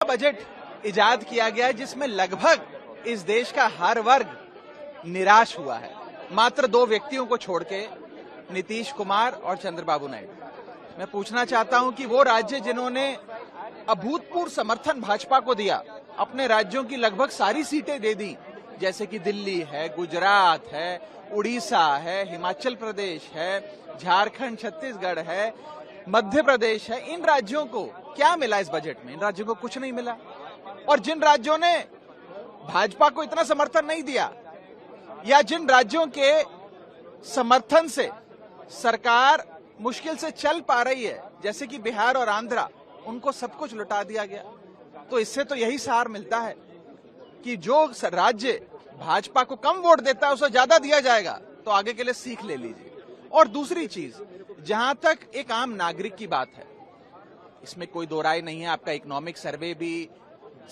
Budget इजाद किया गया है जिसमें लगभग इस देश का हर वर्ग निराश हुआ है, मात्र दो व्यक्तियों को छोड़ के, नीतीश कुमार और चंद्रबाबू नायडू। मैं पूछना चाहता हूं कि वो राज्य जिन्होंने अभूतपूर्व समर्थन भाजपा को दिया, अपने राज्यों की लगभग सारी सीटें दे दी, जैसे कि दिल्ली है, गुजरात है, उड़ीसा है, हिमाचल प्रदेश है, झारखंड, छत्तीसगढ़ है, मध्य प्रदेश है, इन राज्यों को क्या मिला इस बजट में? इन राज्यों को कुछ नहीं मिला। और जिन राज्यों ने भाजपा को इतना समर्थन नहीं दिया, या जिन राज्यों के समर्थन से सरकार मुश्किल से चल पा रही है, जैसे कि बिहार और आंध्रा, उनको सब कुछ लुटा दिया गया। तो इससे तो यही सार मिलता है कि जो राज्य भाजपा को कम वोट देता है उसे ज्यादा दिया जाएगा। तो आगे के लिए सीख ले लीजिए। और दूसरी चीज, जहां तक एक आम नागरिक की बात है, इसमें कोई दो राय नहीं है। आपका इकोनॉमिक सर्वे भी,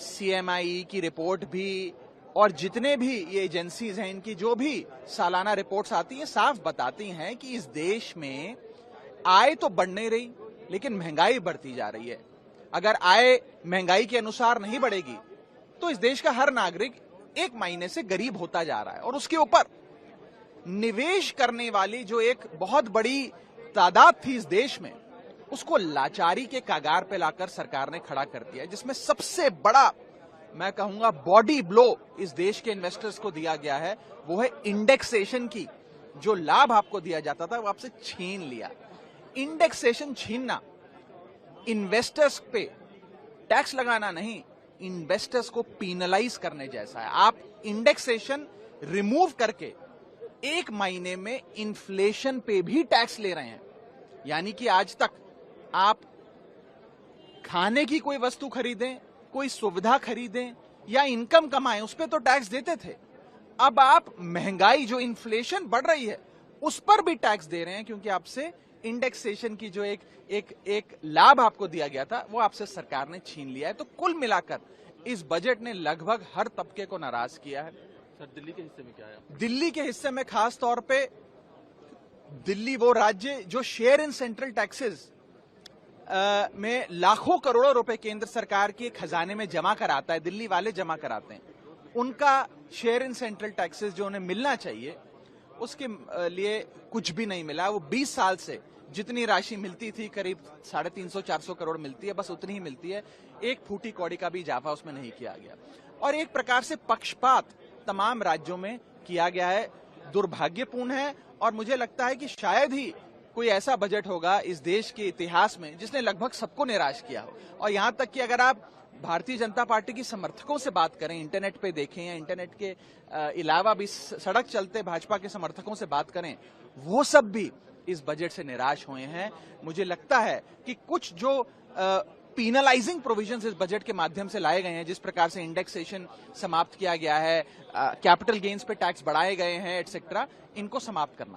CMI की रिपोर्ट भी, और जितने भी ये एजेंसीज हैं, इनकी जो भी सालाना रिपोर्ट्स आती हैं, साफ बताती हैं कि इस देश में आय तो बढ़ नहीं रही, लेकिन महंगाई बढ़ती जा रही है। अगर आय महंगाई के अनुसार नहीं बढ़ेगी तो इस देश का हर नागरिक एक महीने से गरीब होता जा रहा है। और उसके ऊपर निवेश करने वाली जो एक बहुत बड़ी तादाद थी इस देश में, उसको लाचारी के कगार पे लाकर सरकार ने खड़ा कर दिया, जिसमें सबसे बड़ा, मैं कहूंगा, बॉडी ब्लो इस देश के इन्वेस्टर्स को दिया गया है, वो है इंडेक्सेशन की। जो लाभ आपको दिया जाता था वो आपसे छीन लिया। इंडेक्सेशन छीनना इन्वेस्टर्स पे टैक्स लगाना नहीं, इन्वेस्टर्स को पीनलाइज करने जैसा है। आप इंडेक्सेशन रिमूव करके एक महीने में इन्फ्लेशन पे भी टैक्स ले रहे हैं। यानी कि आज तक आप खाने की कोई वस्तु खरीदें, कोई सुविधा खरीदें या इनकम कमाएं, उस पर तो टैक्स देते थे। अब आप महंगाई, जो इन्फ्लेशन बढ़ रही है, उस पर भी टैक्स दे रहे हैं, क्योंकि आपसे इंडेक्सेशन की जो एक लाभ आपको दिया गया था वो आपसे सरकार ने छीन लिया है। तो कुल मिलाकर इस बजट ने लगभग हर तबके को नाराज किया है। सर, दिल्ली के हिस्से में क्या है? दिल्ली के हिस्से में खास तौर पे, दिल्ली वो राज्य जो शेयर इन सेंट्रल टैक्सेस में लाखों करोड़ों रुपए केंद्र सरकार के खजाने में जमा कराता है, दिल्ली वाले जमा कराते हैं, उनका शेयर इन सेंट्रल टैक्सेस जो उन्हें मिलना चाहिए, उसके लिए कुछ भी नहीं मिला। वो 20 साल से जितनी राशि मिलती थी, करीब 350-400 करोड़ मिलती है, बस उतनी ही मिलती है। एक फूटी कौड़ी का भी इजाफा उसमें नहीं किया गया। और एक प्रकार से पक्षपात तमाम राज्यों में किया गया है, दुर्भाग्यपूर्ण है। और मुझे लगता है कि शायद ही कोई ऐसा बजट होगा इस देश के इतिहास में जिसने लगभग सबको निराश किया हो। और यहां तक कि अगर आप भारतीय जनता पार्टी की समर्थकों से बात करें, इंटरनेट पे देखें या इंटरनेट के अलावा भी सड़क चलते भाजपा के समर्थकों से बात करें, वो सब भी इस बजट से निराश हुए हैं। मुझे लगता है कि कुछ जो पीनलाइजिंग प्रोविजंस इस बजट के माध्यम से लाए गए हैं, जिस प्रकार से इंडेक्सेशन समाप्त किया गया है, कैपिटल गेन्स पे टैक्स बढ़ाए गए हैं, एटसेट्रा, इनको समाप्त करना